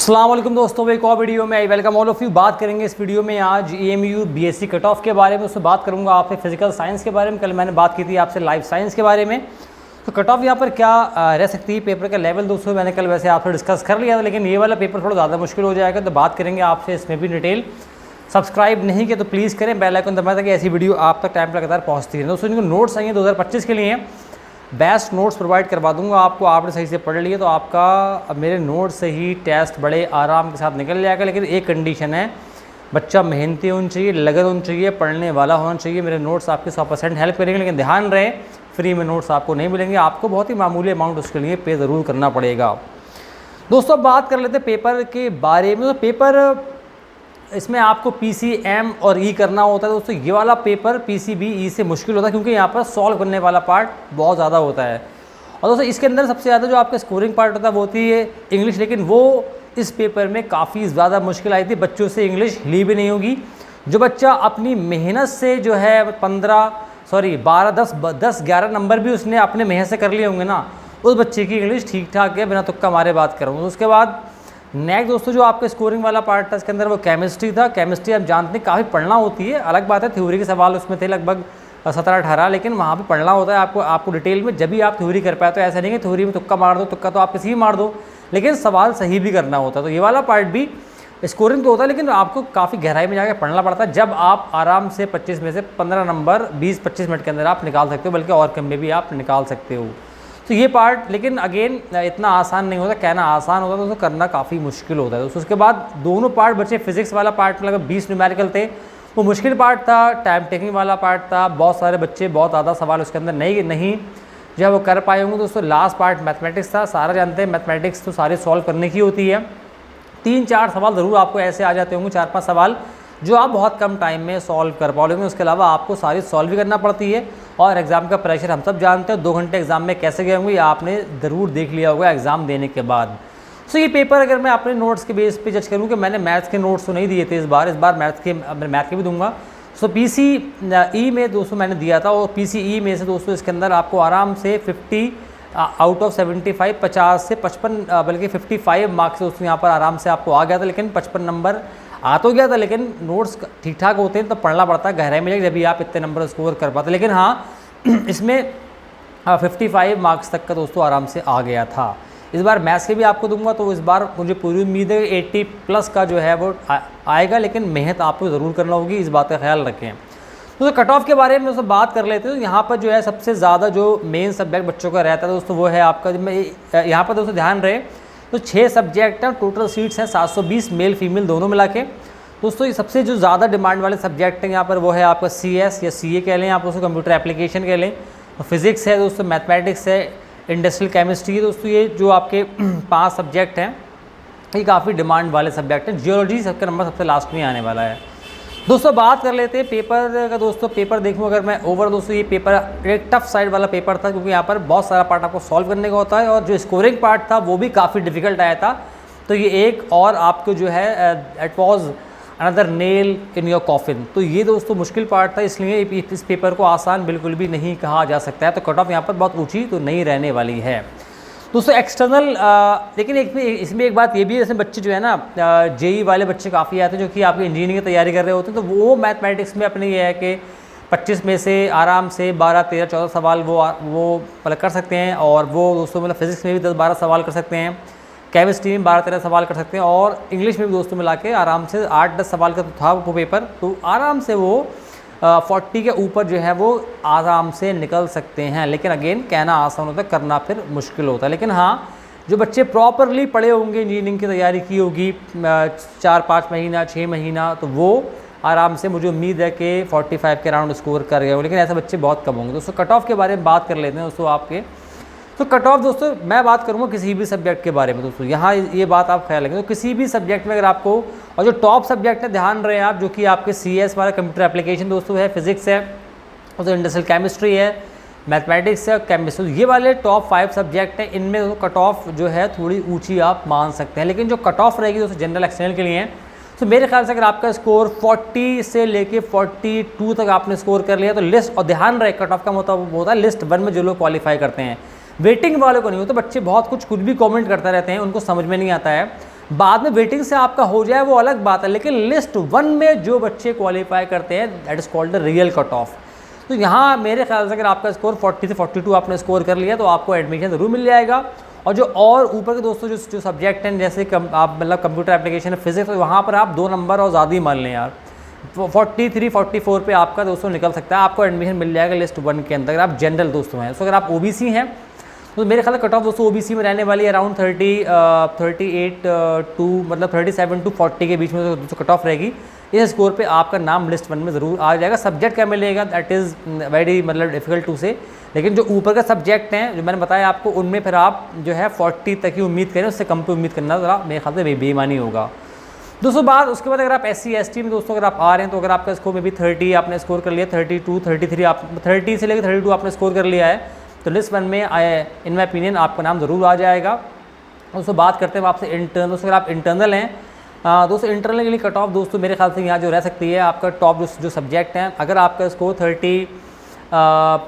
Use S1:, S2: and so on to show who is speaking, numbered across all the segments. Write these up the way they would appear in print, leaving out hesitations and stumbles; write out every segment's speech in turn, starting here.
S1: अस्सलाम वालेकुम दोस्तों, एक और वीडियो में I welcome all of you. बात करेंगे इस वीडियो में आज EMU BSc कट ऑफ के बारे में। उससे बात करूंगा आपसे फिजिकल साइंस के बारे में। कल मैंने बात की थी आपसे लाइफ साइंस के बारे में। तो कट ऑफ यहाँ पर क्या रह सकती है, पेपर का लेवल दोस्तों मैंने कल वैसे आपसे डिस्कस कर लिया था, लेकिन ये वाला पेपर थोड़ा ज़्यादा मुश्किल हो जाएगा, तो बात करेंगे आपसे इसमें भी डिटेल। सब्सक्राइब नहीं किया तो प्लीज़ करें, बेल आइकन दबाएं ताकि ऐसी वीडियो आप तक टाइम पर लगातार पहुँचती है। दोस्तों इनको नोट्स आएंगे 2025 के लिए बेस्ट नोट्स प्रोवाइड करवा दूंगा आपको। आपने सही से पढ़ लिए तो आपका मेरे नोट से ही टेस्ट बड़े आराम के साथ निकल जाएगा। लेकिन एक कंडीशन है, बच्चा मेहनती होना चाहिए, लगन होनी चाहिए, पढ़ने वाला होना चाहिए। मेरे नोट्स आपके 100% हेल्प करेंगे, लेकिन ध्यान रहे फ्री में नोट्स आपको नहीं मिलेंगे, आपको बहुत ही मामूली अमाउंट उसके लिए पे ज़रूर करना पड़ेगा। दोस्तों बात कर लेते हैं पेपर के बारे में। तो पेपर इसमें आपको PCM और E करना होता है। दोस्तों ये वाला पेपर PCB E से मुश्किल होता है, क्योंकि यहाँ पर सॉल्व करने वाला पार्ट बहुत ज़्यादा होता है। और दोस्तों इसके अंदर सबसे ज़्यादा जो आपका स्कोरिंग पार्ट होता है वो होती है इंग्लिश, लेकिन वो इस पेपर में काफ़ी ज़्यादा मुश्किल आई थी। बच्चों से इंग्लिश ली भी नहीं होगी। जो बच्चा अपनी मेहनत से जो है 10-11 नंबर भी उसने अपने मेहनत से कर लिए होंगे ना, उस बच्चे की इंग्लिश ठीक ठाक है, बिना तुक्का मारे बात करूँगा। उसके बाद नेक्स्ट दोस्तों जो आपके स्कोरिंग वाला पार्ट था इसके अंदर वो केमिस्ट्री था। केमिस्ट्री आप जानते हैं काफ़ी पढ़ना होती है, अलग बात है थ्योरी के सवाल उसमें थे लगभग 17-18, लेकिन वहाँ पे पढ़ना होता है आपको डिटेल में, जब भी आप थ्योरी कर पाए। तो ऐसा नहीं कि थ्योरी में तुक्का मार दो, तुक्का तो आप किसी भी मार दो, लेकिन सवाल सही भी करना होता है। तो ये वाला पार्ट भी स्कोरिंग तो होता है, लेकिन आपको काफ़ी गहराई में जाकर पढ़ना पड़ता है। जब आप आराम से 25 में से 15 नंबर 20-25 मिनट के अंदर आप निकाल सकते हो, बल्कि और कम में भी आप निकाल सकते हो। तो ये पार्ट लेकिन अगेन इतना आसान नहीं होता, कहना आसान होता है दोस्तों, करना काफ़ी मुश्किल होता है दोस्तों। उसके बाद दोनों पार्ट बचे। फिजिक्स वाला पार्ट लगभग 20 न्यूमेरिकल थे, वो मुश्किल पार्ट था। टाइम टेकिंग वाला पार्ट था, बहुत सारे बच्चे बहुत ज़्यादा सवाल उसके अंदर नहीं जो है वो कर पाए होंगे दोस्तों। लास्ट पार्ट मैथमेटिक्स था। सारा जानते हैं मैथमेटिक्स तो सारे सॉल्व करने की होती है। 3-4 सवाल ज़रूर आपको ऐसे आ जाते होंगे, 4-5 सवाल जो आप बहुत कम टाइम में सॉल्व कर पाओगे। उसके अलावा आपको सारी सॉल्व भी करना पड़ती है, और एग्ज़ाम का प्रेशर हम सब जानते हैं। 2 घंटे एग्ज़ाम में कैसे गए होंगे ये आपने ज़रूर देख लिया होगा एग्ज़ाम देने के बाद। सो ये पेपर अगर मैं अपने नोट्स के बेस पे जज करूँ कि मैंने मैथ्स के नोट्स तो नहीं दिए थे इस बार मैथ के भी दूंगा। सो PCE में दोस्तों मैंने दिया था, और PCE में से दोस्तों इसके अंदर आपको आराम से 50 आउट ऑफ 75 50 से 55 बल्कि 55 मार्क्स दोस्तों यहाँ पर आराम से आपको आ गया था। लेकिन 55 नंबर आ तो गया था, लेकिन नोट्स ठीक ठाक होते हैं तो पढ़ना पड़ता है गहराई में, जब भी आप इतने नंबर स्कोर कर पाते। लेकिन हाँ इसमें 55 मार्क्स तक का दोस्तों आराम से आ गया था। इस बार मैथ्स के भी आपको दूंगा, तो इस बार मुझे पूरी उम्मीद है 80+ का जो है वो आएगा, लेकिन मेहनत आपको ज़रूर करना होगी, इस बात का ख्याल रखें। तो कट ऑफ के बारे में दोस्तों बात कर लेते हैं। तो यहाँ पर जो है सबसे ज़्यादा जो मेन सब्जेक्ट बच्चों का रहता है दोस्तों वो है आपका, यहाँ पर दोस्तों ध्यान रहे तो 6 सब्जेक्ट हैं, टोटल सीट्स हैं 720 मेल फीमेल दोनों मिला के। दोस्तों ये सबसे जो ज़्यादा डिमांड वाले सब्जेक्ट हैं यहाँ पर वो है आपका CS या CA कह लें आप, उसको कंप्यूटर एप्लीकेशन कह लें। फिज़िक्स है दोस्तों, मैथमेटिक्स है, इंडस्ट्रियल केमिस्ट्री है। दोस्तों ये जो आपके 5 सब्जेक्ट हैं ये काफ़ी डिमांड वाले सब्जेक्ट हैं। जियोलॉजी सबका नंबर सबसे लास्ट में आने वाला है। दोस्तों बात कर लेते हैं पेपर का। दोस्तों पेपर देखूँ अगर मैं ओवर, दोस्तों ये पेपर एक टफ साइड वाला पेपर था, क्योंकि यहाँ पर बहुत सारा पार्ट आपको सॉल्व करने का होता है, और जो स्कोरिंग पार्ट था वो भी काफ़ी डिफिकल्ट आया था। तो ये एक और आपको जो है it was another nail in your coffin. तो ये दोस्तों मुश्किल पार्ट था, इसलिए इस पेपर को आसान बिल्कुल भी नहीं कहा जा सकता है। तो कट ऑफ यहाँ पर बहुत ऊँची तो नहीं रहने वाली है दोस्तों। एक्सटर्नल लेकिन इसमें एक बात ये भी है, जैसे बच्चे जो है ना JEE वाले बच्चे काफ़ी आते हैं जो कि आपकी इंजीनियरिंग की तैयारी कर रहे होते हैं, तो वो मैथमेटिक्स में अपने ये है कि 25 में से आराम से 12-13-14 सवाल वो मतलब कर सकते हैं। और वो दोस्तों मतलब फिजिक्स में भी 10-12 सवाल कर सकते हैं, केमिस्ट्री में 12-13 सवाल कर सकते हैं, और इंग्लिश में भी दोस्तों मिला के आराम से 8-10 सवाल का था वो पेपर। तो आराम से वो 40 के ऊपर जो है वो आराम से निकल सकते हैं। लेकिन अगेन कहना आसान होता है, करना फिर मुश्किल होता है। लेकिन हाँ जो बच्चे प्रॉपरली पढ़े होंगे, इंजीनियरिंग की तैयारी की होगी 4-5 महीना 6 महीना, तो वो आराम से मुझे उम्मीद है कि 45 के राउंड स्कोर कर गए होंगे। लेकिन ऐसे बच्चे बहुत कम होंगे। दोस्तों कट ऑफ के बारे में बात कर लेते हैं दोस्तों आपके। तो कट ऑफ दोस्तों मैं बात करूँगा किसी भी सब्जेक्ट के बारे में दोस्तों, यहाँ ये बात आप ख्याल रखें। तो किसी भी सब्जेक्ट में अगर आपको, और जो टॉप सब्जेक्ट है ध्यान रहे आप, जो कि आपके CS वाला कंप्यूटर एप्लीकेशन दोस्तों है, फिजिक्स है, और तो इंडस्ट्रियल केमिस्ट्री है, मैथमेटिक्स है, केमिस्ट्री, ये वाले टॉप 5 सब्जेक्ट हैं। इनमें कट ऑफ जो है थोड़ी ऊँची आप मान सकते हैं। लेकिन जो कट ऑफ रहेगी दोस्तों जनरल एक्सटर्नल के लिए, तो मेरे ख्याल से अगर आपका स्कोर 40 से लेके 42 तक आपने स्कोर कर लिया तो लिस्ट, और ध्यान रहे कट ऑफ का मतलब होता है लिस्ट 1 में जो लोग क्वालिफाई करते हैं, वेटिंग वालों को नहीं होता। बच्चे बहुत कुछ भी कमेंट करते रहते हैं, उनको समझ में नहीं आता है। बाद में वेटिंग से आपका हो जाए वो अलग बात है, लेकिन लिस्ट 1 में जो बच्चे क्वालिफाई करते हैं that is called the real cut off. तो यहाँ मेरे ख्याल से अगर आपका स्कोर 40 से 42 आपने स्कोर कर लिया तो आपको एडमिशन ज़रूर मिल जाएगा। और जो और ऊपर के दोस्तों जो सब्जेक्ट हैं जैसे आप मतलब कंप्यूटर एप्लीकेशन फिजिक्स, तो वहाँ पर आप 2 नंबर और ज़्यादा ही मान लें यार, 43 44 पे आपका दोस्तों निकल सकता है, आपको एडमिशन मिल जाएगा लिस्ट 1 के अंदर। अगर आप जनरल दोस्तों हैं, तो अगर आप ओबीसी हैं तो मेरे ख्याल कट ऑफ दोस्तों ओबीसी में रहने वाली है अराउंड 38 टू मतलब 37 टू 40 के बीच में दोस्तों कट ऑफ रहेगी। इस स्कोर पे आपका नाम लिस्ट 1 में ज़रूर आ जाएगा। सब्जेक्ट क्या मिलेगा दैट इज़ वेरी मतलब डिफिकल्ट टू से, लेकिन जो ऊपर का सब्जेक्ट हैं जो मैंने बताया आपको, उनमें फिर आप जो है 40 तक की उम्मीद करें, उससे कम पे उम्मीद करना ज़रा मेरे ख्याल से बेईमानी होगा। दोस्तों बात उसके बाद अगर आप SC ST में दोस्तों अगर आप आ रहे हैं तो अगर आपका स्कोर में भी 30 आपने स्कोर कर लिया, 32 33 आप 30 से लेकर 32 आपने स्कोर कर लिया है, तो लिस्ट 1 में इन माई ओपिनियन आपका नाम ज़रूर आ जाएगा। दोस्तों बात करते हैं आपसे इंटरनल। दोस्तों अगर आप इंटरनल हैं दोस्तों, इंटरनल के लिए कट ऑफ दोस्तों मेरे ख्याल से यहाँ जो रह सकती है आपका टॉप जो सब्जेक्ट हैं, अगर आपका स्कोर 30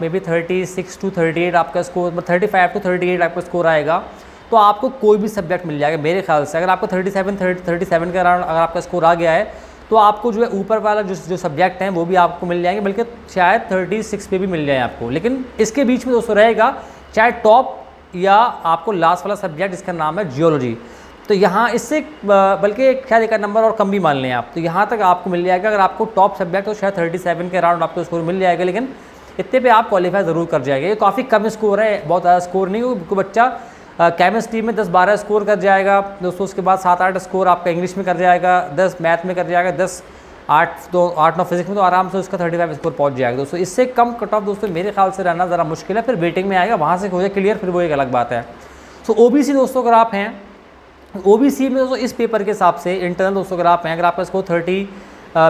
S1: मे बी 36 टू 38 आपका स्कोर 35 टू 38 आपका स्कोर आएगा तो आपको कोई भी सब्जेक्ट मिल जाएगा मेरे ख्याल से। अगर आपको 37 के अराउंड अगर आपका स्कोर आ गया है तो आपको जो है ऊपर वाला जो सब्जेक्ट हैं वो भी आपको मिल जाएंगे, बल्कि शायद 36 पे भी मिल जाए आपको। लेकिन इसके बीच में दोस्तों रहेगा चाहे टॉप या आपको लास्ट वाला सब्जेक्ट जिसका नाम है जियोलॉजी, तो यहाँ इससे बल्कि शायद एक नंबर और कम भी मान लें आप, तो यहाँ तक आपको मिल जाएगा। अगर आपको टॉप सब्जेक्ट तो शायद 37 के अराउंड आपको स्कोर मिल जाएगा, लेकिन इतने पे आप क्वालिफाई ज़रूर कर जाएंगे। ये काफ़ी कम स्कोर है, बहुत ज़्यादा स्कोर नहीं। कोई बच्चा केमिस्ट्री में 10-12 स्कोर कर जाएगा दोस्तों, उसके बाद 7-8 स्कोर आपका इंग्लिश में कर जाएगा, 10 मैथ में कर जाएगा, 8-9 फिजिक्स में, तो आराम से उसका 35 स्कोर पहुंच जाएगा दोस्तों। इससे कम कट ऑफ दोस्तों मेरे ख्याल से रहना ज़रा मुश्किल है, फिर वेटिंग में आएगा, वहाँ से हो जाए क्लियर, फिर वो एक अलग बात है। तो OBC दोस्तों अगर आप हैं, OBC में दोस्तों इस पेपर के हिसाब से इंटरनल दोस्तों अगर आप हैं, अगर आपका स्कोर 30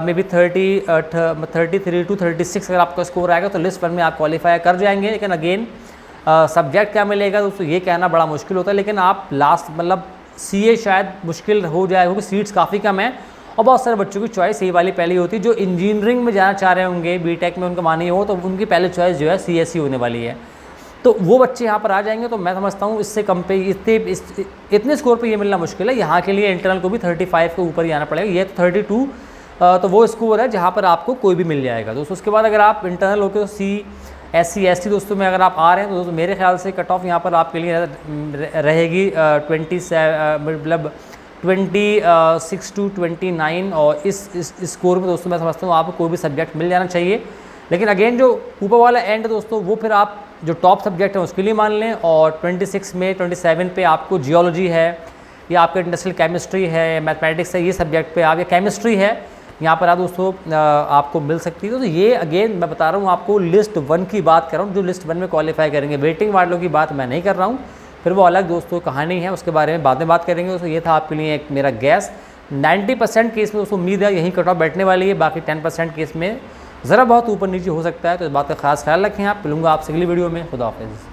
S1: मे बी 33 टू 36 अगर आपका स्कोर आएगा तो लिस्ट 1 में आप क्वालिफाई कर जाएंगे। लेकिन अगेन सब्जेक्ट क्या मिलेगा दोस्तों ये कहना बड़ा मुश्किल होता है, लेकिन आप लास्ट मतलब CA शायद मुश्किल हो जाए क्योंकि सीट्स काफ़ी कम है और बहुत सारे बच्चों की चॉइस यही वाली पहली होती है। जो इंजीनियरिंग में जाना चाह रहे होंगे, BTech में उनका मानी हो, तो उनकी पहली चॉइस जो है CSE होने वाली है, तो वो बच्चे यहाँ पर आ जाएंगे। तो मैं समझता हूँ इससे कम पे इतने स्कोर पे ये मिलना मुश्किल है। यहाँ के लिए इंटरनल को भी 35 के ऊपर ही आना पड़ेगा, ये तो 32 तो वो स्कोर है जहाँ पर आपको कोई भी मिल जाएगा दोस्तों। उसके बाद अगर आप इंटरनल होकर तो SC ST दोस्तों में अगर आप आ रहे हैं तो दोस्तों मेरे ख्याल से कट ऑफ यहाँ पर आपके लिए रहेगी 26 टू 29, और इस स्कोर में दोस्तों मैं समझता हूँ आपको कोई भी सब्जेक्ट मिल जाना चाहिए। लेकिन अगेन जो ऊपर वाला एंड दोस्तों वो फिर आप जो टॉप सब्जेक्ट है उसके लिए मान लें, और 26 में 27 पे आपको जियोलॉजी है या आपका इंडस्ट्रियल केमिस्ट्री है, मैथमेटिक्स है, ये सब्जेक्ट पे आप या केमिस्ट्री है यहाँ पर आप दोस्तों आपको मिल सकती है। तो ये अगेन मैं बता रहा हूँ आपको लिस्ट 1 की बात कर रहा हूँ, जो लिस्ट 1 में क्वालिफाई करेंगे। वेटिंग वालों की बात मैं नहीं कर रहा हूँ, फिर वो अलग दोस्तों कहानी है, उसके बारे में बाद में बात करेंगे दोस्तों। ये था आपके लिए एक मेरा गैस। 90% केस में दोस्तों उम्मीद है यही कट ऑफ बैठने वाली है, बाकी 10% केस में ज़रा बहुत ऊपर नीचे हो सकता है, तो इस बात का खास ख्याल रखें आप। मिलूंगा आपसे अगली वीडियो में। खुदा हाफिज़।